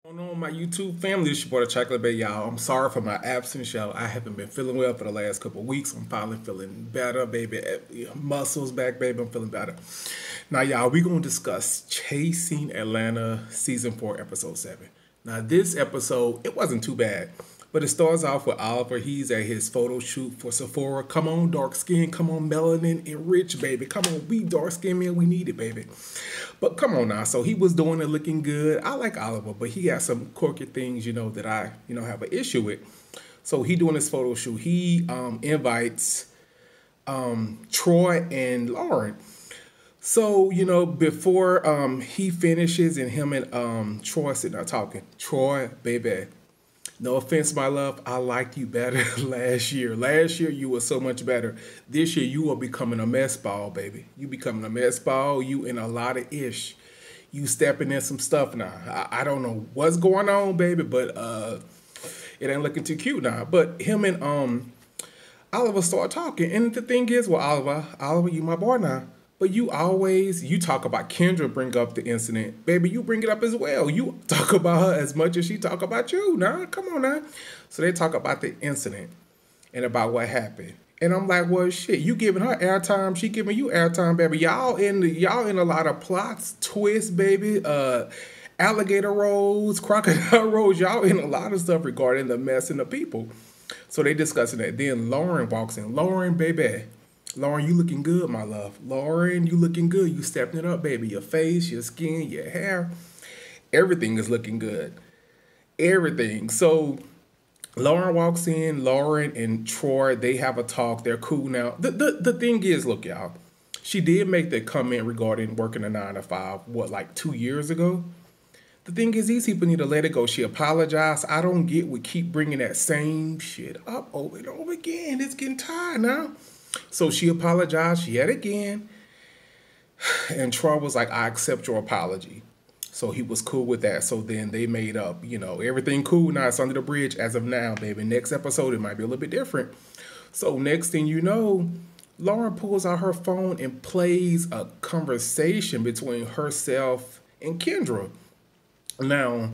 Going on my YouTube family, this your boy the Chocolate Bay, y'all. I'm sorry for my absence, y'all. I haven't been feeling well for the last couple of weeks. I'm finally feeling better, baby. Muscles back, baby. I'm feeling better. Now, y'all, we're gonna discuss Chasing Atlanta season 4, episode 7. Now, this episode, it wasn't too bad. But it starts off with Oliver. He's at his photo shoot for Sephora. Come on, dark skin. Come on, melanin and rich, baby. Come on, we dark skin man. We need it, baby. But come on now. So he was doing it looking good. I like Oliver, but he got some quirky things, that I, have an issue with. So he doing his photo shoot. He invites Troy and Lauren. So, before he finishes and him and Troy sitting there talking, Troy, baby, no offense, my love, I liked you better last year. Last year, you were so much better. This year, you are becoming a mess ball, baby. You becoming a mess ball. You in a lot of ish. You stepping in some stuff now. I don't know what's going on, baby, but it ain't looking too cute now. But him and Oliver start talking. And the thing is, well, Oliver, you my boy now. But you talk about Kendra, bring up the incident. Baby, you bring it up as well. You talk about her as much as she talk about you. Nah, come on now. So they talk about the incident and about what happened. And I'm like, well, shit, you giving her airtime, she giving you airtime, baby. Y'all in a lot of plots, twists, baby, alligator roads, crocodile roads. Y'all in a lot of stuff regarding the mess and the people. So they discussing that. Then Lauren walks in. Lauren, baby. Lauren, you looking good, my love. Lauren, you looking good. You stepping it up, baby. Your face, your skin, your hair, everything is looking good. Everything. So Lauren walks in. Lauren and Troy, they have a talk. They're cool now. The thing is, look, y'all. She did make that comment regarding working a 9 to 5, like 2 years ago? The thing is, these people need to let it go. She apologized. I don't get we keep bringing that same shit up over and over again. It's getting tired now. So she apologized yet again. And Troy was like, I accept your apology. So he was cool with that. So then they made up, everything cool. Now it's under the bridge as of now, baby. Next episode, it might be a little bit different. So next thing you know, Lauren pulls out her phone and plays a conversation between herself and Kendra. Now,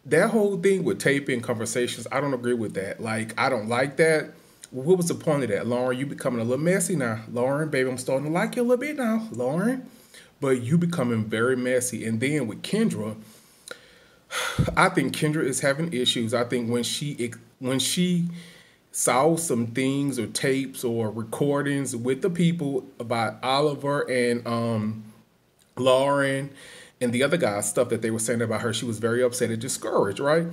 that whole thing with taping conversations, I don't agree with that. Like, I don't like that. What was the point of that? Lauren, you becoming a little messy now. Lauren, baby, I'm starting to like you a little bit now. Lauren, but you becoming very messy. And then with Kendra, I think Kendra is having issues. I think when she saw some things or tapes or recordings with the people about Oliver and Lauren and the other guys, stuff that they were saying about her, she was very upset and discouraged, right?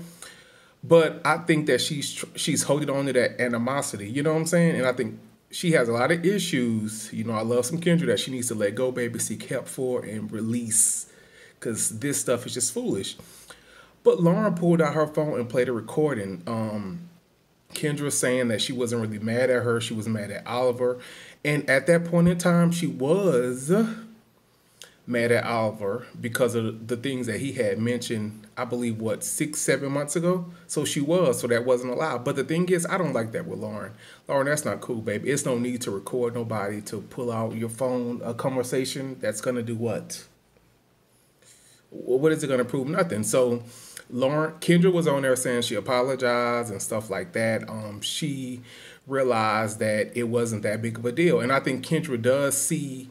But I think that she's holding on to that animosity, you know what I'm saying? And I think she has a lot of issues. I love some Kendra that she needs to let go, baby, seek help for, and release. Because this stuff is just foolish. But Lauren pulled out her phone and played a recording. Kendra saying that she wasn't really mad at her. She was mad at Oliver. And at that point in time, she was mad at Oliver because of the things that he had mentioned, I believe, 6-7 months ago? So she was, so that wasn't allowed. But the thing is, I don't like that with Lauren. Lauren, that's not cool, baby. It's no need to record nobody, to pull out your phone, a conversation that's going to do what? What is it going to prove? Nothing. So Kendra was on there saying she apologized and stuff like that. She realized that it wasn't that big of a deal. And I think Kendra does see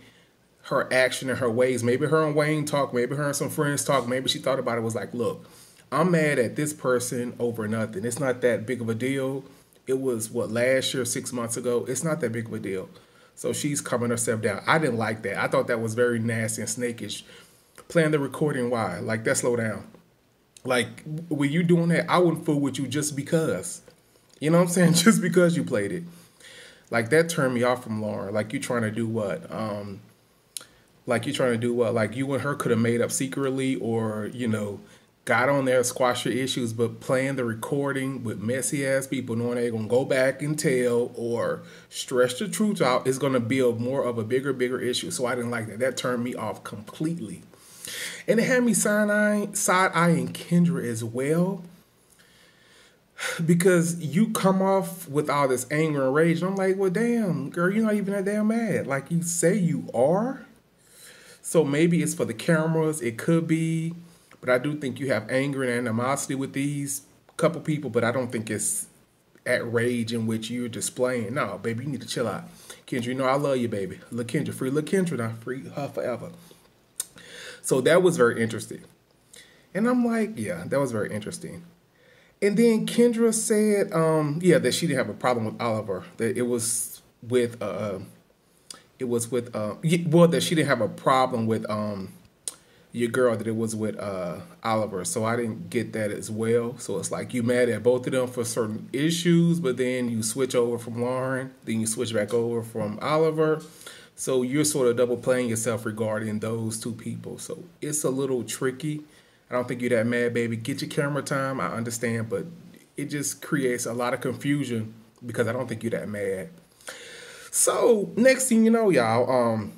her action and her ways. Maybe her and Wayne talk, maybe her and some friends talk, maybe she thought about it, was like, look, I'm mad at this person over nothing. It's not that big of a deal. It was, last year, 6 months ago? It's not that big of a deal. So she's calming herself down. I didn't like that. I thought that was very nasty and snakish. Playing the recording, why? Like, that slow down. Like, when you doing that, I wouldn't fool with you just because. You know what I'm saying? Just because you played it. Like, that turned me off from Lauren. Like, you trying to do what? Like, you and her could have made up secretly or, got on there, squash your issues, but playing the recording with messy-ass people knowing they're going to go back and tell or stretch the truth out is going to build more of a bigger issue. So I didn't like that. That turned me off completely. And it had me side-eyeing Kendra as well, because you come off with all this anger and rage. And I'm like, well, damn, girl, you're not even that damn mad. Like you say you are. So maybe it's for the cameras. It could be. But I do think you have anger and animosity with these couple people, but I don't think it's at rage in which you're displaying. No, baby, you need to chill out. Kendra, you know I love you, baby. Look, Kendra, free look Kendra now, free her forever. So that was very interesting. And I'm like, yeah, that was very interesting. And then Kendra said, yeah, that she didn't have a problem with Oliver. That well, that she didn't have a problem with your girl. That it was with Oliver. So I didn't get that as well. So it's like you mad at both of them for certain issues, but then you switch over from Lauren, then you switch back over from Oliver. So you're sort of double playing yourself regarding those two people. So it's a little tricky. I don't think you're that mad, baby. Get your camera time. I understand, but it just creates a lot of confusion because I don't think you're that mad. So next thing you know, y'all,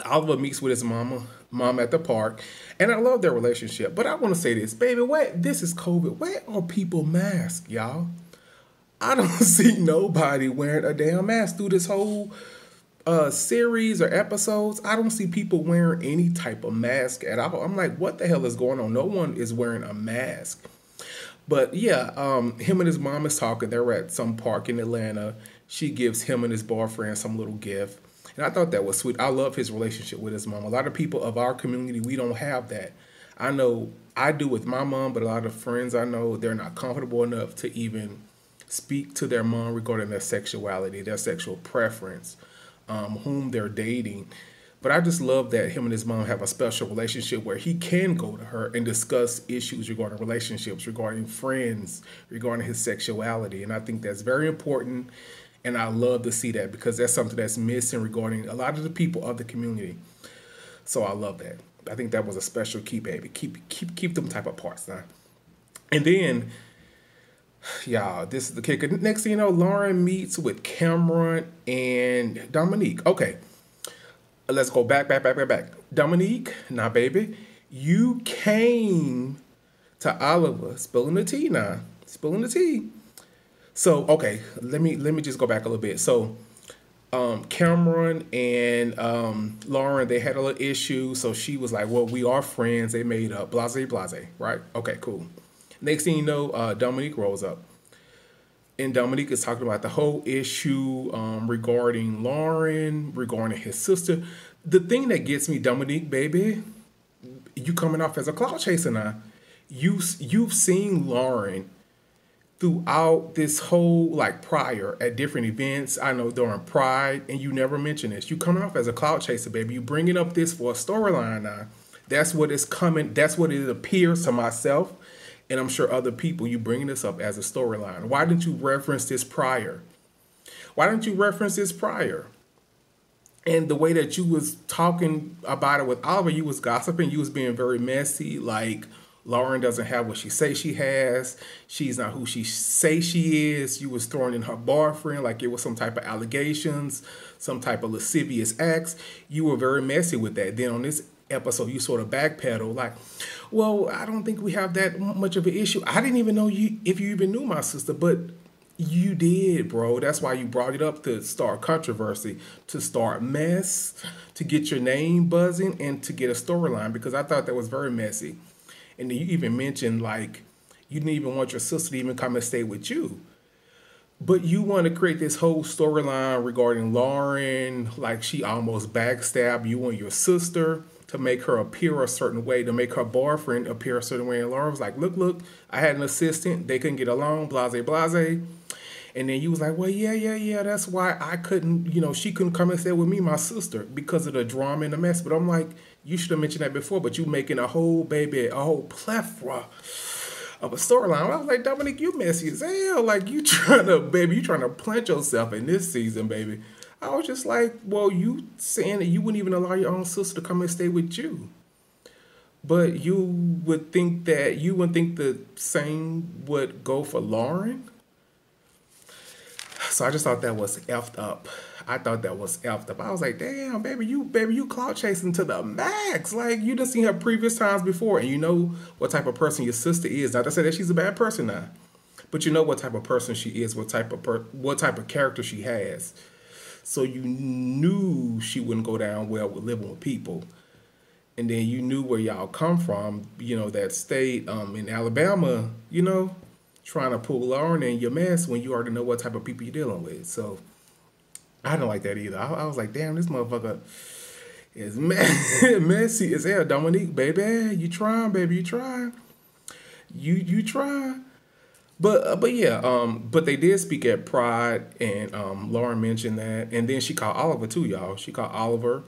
Oliver meets with his mom at the park, and I love their relationship. But I want to say this, baby. This is COVID. Where are people masked, y'all? I don't see nobody wearing a damn mask through this whole series or episodes. I don't see people wearing any type of mask at all. I'm like, what the hell is going on? No one is wearing a mask. But yeah, him and his mom is talking. They're at some park in Atlanta. She gives him and his boyfriend some little gift. And I thought that was sweet. I love his relationship with his mom. A lot of people of our community, we don't have that. I know I do with my mom, but a lot of friends I know, they're not comfortable enough to even speak to their mom regarding their sexuality, their sexual preference, whom they're dating. But I just love that him and his mom have a special relationship where he can go to her and discuss issues regarding relationships, regarding friends, regarding his sexuality. And I think that's very important. And I love to see that because that's something that's missing regarding a lot of the people of the community. So I love that. I think that was a special key, baby. Keep them type of parts now. And then, y'all, this is the kicker. Next thing you know, Lauren meets with Cameron and Dominique. Okay, let's go back. Dominique, now, baby, you came to Oliver, spilling the tea now. Spilling the tea. So, okay, let me just go back a little bit. So, Cameron and Lauren, they had a little issue. So she was like, well, we are friends. They made up, blase, right? Okay, cool. Next thing you know, Dominique rolls up. And Dominique is talking about the whole issue regarding Lauren, regarding his sister. The thing that gets me, Dominique, baby, you coming off as a cloud chaser now. You've seen Lauren throughout this whole, like, prior at different events. I know during Pride, and you never mention this. You coming off as a cloud chaser, baby. You bringing up this for a storyline now. That's what it's coming. That's what it appears to myself, and I'm sure other people. You bringing this up as a storyline. Why didn't you reference this prior? Why didn't you reference this prior? And the way that you was talking about it with Oliver, you was gossiping. You was being very messy, like, Lauren doesn't have what she say she has. She's not who she say she is. You was throwing in her boyfriend like it was some type of allegations, some type of lascivious acts. You were very messy with that. Then on this episode, you sort of backpedal like, well, I don't think we have that much of an issue. I didn't even know if you even knew my sister, but you did, bro. That's why you brought it up, to start controversy, to start mess, to get your name buzzing, and to get a storyline, because I thought that was very messy. And then you even mentioned, like, you didn't even want your sister to even come and stay with you. But you want to create this whole storyline regarding Lauren, like she almost backstabbed you and your sister to make her appear a certain way, to make her boyfriend appear a certain way. And Lauren was like, look, I had an assistant. They couldn't get along, blase. And then you was like, well, yeah. That's why I couldn't, she couldn't come and stay with me, my sister, because of the drama and the mess. But I'm like, you should have mentioned that before, but you making a whole plethora of a storyline. I was like, Dominique, you messy as hell. Like, you trying to plant yourself in this season, baby. I was just like, well, you saying that you wouldn't even allow your own sister to come and stay with you. But you wouldn't think the same would go for Lauren. So I just thought that was effed up. I was like, damn, baby, you clout chasing to the max. Like, you just seen her previous times before, and you know what type of person your sister is. Not to say that she's a bad person now, but you know what type of person she is, what type of character she has. So you knew she wouldn't go down well with living with people. and then you knew where y'all come from, that state in Alabama, trying to pull Lauren in your mess when you already know what type of people you're dealing with. So I didn't like that either. I was like, damn, this motherfucker is messy as hell. Dominique, baby, you trying, baby, you trying. You trying. But yeah, but they did speak at Pride, and Lauren mentioned that, and then she called Oliver too, y'all. She called Oliver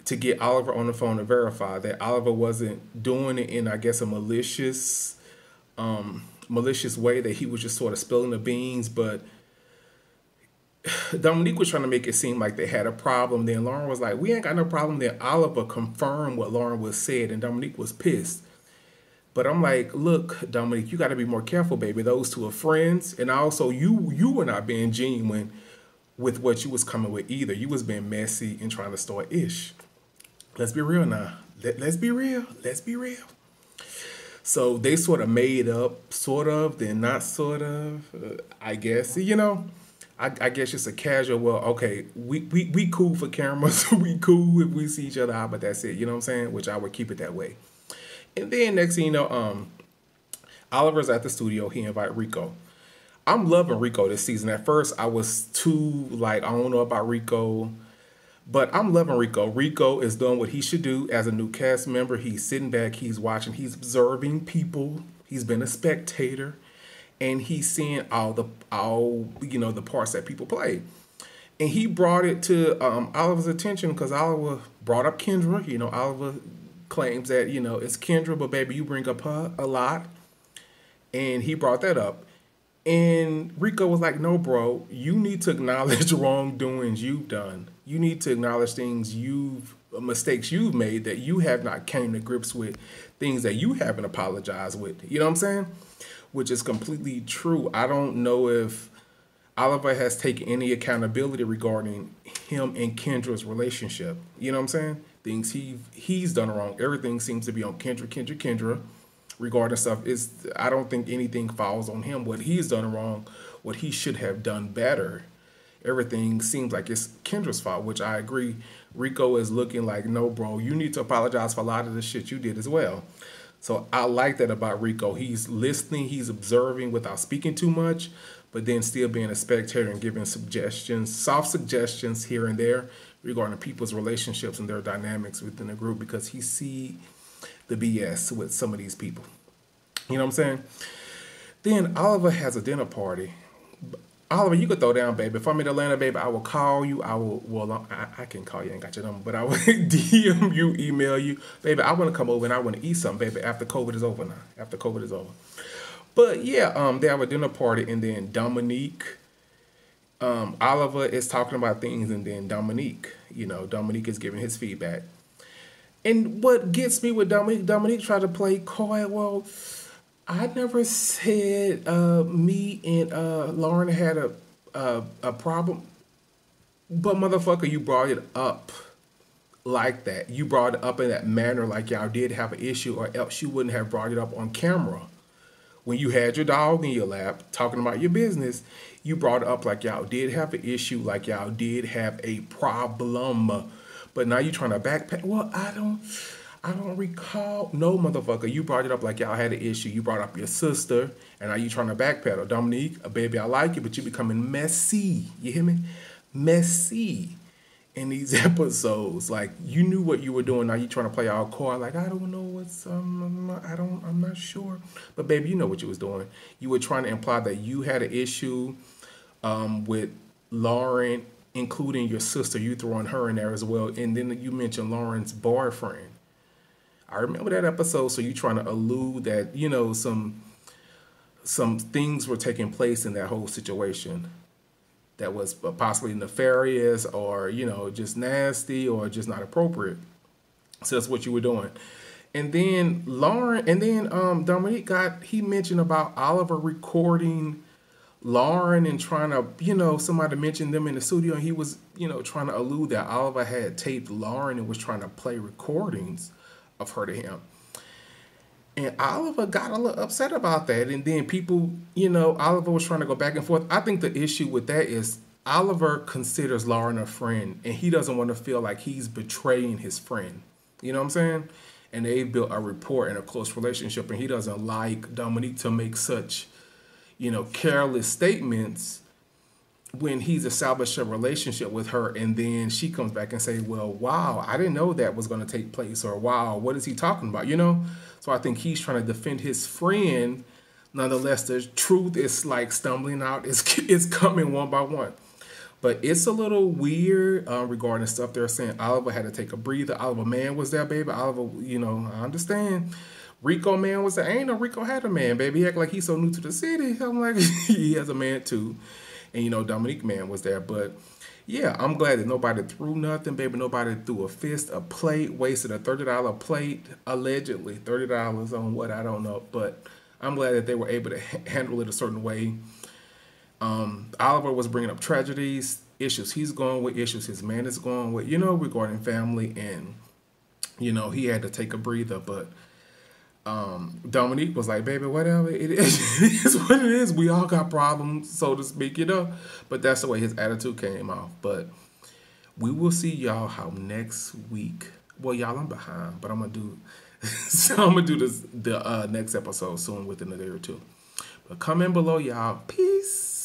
to get Oliver on the phone to verify that Oliver wasn't doing it in, I guess, a malicious way, that he was just sort of spilling the beans. But Dominique was trying to make it seem like they had a problem. Then Lauren was like, we ain't got no problem. Then Oliver confirmed what Lauren was said, and Dominique was pissed. But I'm like, look, Dominique, you got to be more careful, baby. Those two are friends. And also, you were not being genuine with what you was coming with either. You was being messy and trying to start ish. Let's be real now. Let's be real. Let's be real. So they sort of made up, sort of, then not sort of, I guess. I guess just a casual, well, okay, we cool for cameras. We cool if we see each other out, but that's it. You know what I'm saying? Which I would keep it that way. And then next thing you know, Oliver's at the studio. He invited Rico. I'm loving Rico this season. At first, I was too, like, I don't know about Rico. But I'm loving Rico. Rico is doing what he should do as a new cast member. He's sitting back. He's watching. He's observing people. He's been a spectator. And he's seeing all the parts that people play. And he brought it to Oliver's attention because Oliver brought up Kendra. Oliver claims that, it's Kendra, but baby, you bring up her a lot. And he brought that up. And Rico was like, no, bro, you need to acknowledge wrongdoings you've done. You need to acknowledge mistakes you've made that you have not came to grips with, things that you haven't apologized with. You know what I'm saying? Which is completely true. I don't know if Oliver has taken any accountability regarding him and Kendra's relationship. You know what I'm saying? Things he's done wrong. Everything seems to be on Kendra. Regarding stuff, I don't think anything falls on him. What he's done wrong, what he should have done better. Everything seems like it's Kendra's fault, which I agree. Rico is looking like, no, bro, you need to apologize for a lot of the shit you did as well. So I like that about Rico. He's listening, he's observing without speaking too much, but then still being a spectator and giving suggestions, soft suggestions here and there regarding people's relationships and their dynamics within the group, because he see the BS with some of these people. You know what I'm saying? Then Oliver has a dinner party. Oliver, you could throw down, baby. If I'm in Atlanta, baby, I will call you. I can call you. I ain't got your number, but I will DM you, email you. Baby, I want to come over and I want to eat something, baby, after COVID is over now. After COVID is over. But yeah, they have a dinner party, and then Dominique, Oliver is talking about things, and then Dominique is giving his feedback. And what gets me with Dominique tried to play coy. Well, I never said me and Lauren had a problem. But motherfucker, you brought it up like that. You brought it up in that manner like y'all did have an issue, or else you wouldn't have brought it up on camera. When you had your dog in your lap talking about your business, you brought it up like y'all did have an issue, like y'all did have a problem. But now you're trying to backpack. Well, I don't recall. No, motherfucker. You brought it up like y'all had an issue. You brought up your sister, and now you trying to backpedal. Dominique, baby, I like you, but you becoming messy. You hear me? Messy in these episodes. Like, you knew what you were doing. Now you trying to play all coy. Like, I don't know what's, I'm not sure. But baby, you know what you was doing. You were trying to imply that you had an issue with Lauren, including your sister. You throwing her in there as well. And then you mentioned Lauren's boyfriend. I remember that episode. So you trying to allude that, some things were taking place in that whole situation that was possibly nefarious, or, just nasty, or just not appropriate. So that's what you were doing. And then Dominique he mentioned about Oliver recording Lauren and trying to, somebody mentioned them in the studio, and he was, trying to allude that Oliver had taped Lauren and was trying to play recordings of her to him. And Oliver got a little upset about that. And then people, Oliver was trying to go back and forth. I think the issue with that is Oliver considers Lauren a friend, and he doesn't want to feel like he's betraying his friend. You know what I'm saying? And they built a rapport and a close relationship, and he doesn't like Dominique to make such, careless statements when he's established a relationship with her, and then she comes back and say, well, wow, I didn't know that was going to take place, or wow, what is he talking about? So I think he's trying to defend his friend. Nonetheless, the truth is like stumbling out. It's coming one by one. But it's a little weird regarding stuff they're saying. Oliver had to take a breather. Oliver Man was there, baby. Oliver, I understand. Rico Man was there. Ain't no Rico had a man, baby. He act like he's so new to the city. I'm like, he has a man too. And, Dominique Man was there. But, yeah, I'm glad that nobody threw nothing, baby. Nobody threw a fist, a plate, wasted a $30 plate, allegedly. $30 on what, I don't know. But I'm glad that they were able to handle it a certain way. Oliver was bringing up tragedies, issues he's going with, issues his man is going with, regarding family, and he had to take a breather. But Dominique was like, baby, whatever it is, it is what it is. We all got problems, so to speak, But that's the way his attitude came off. But we will see y'all how next week. Well, y'all, I'm behind, but I'm gonna do. So I'm gonna do the next episode soon, within a day or two. But comment below, y'all. Peace.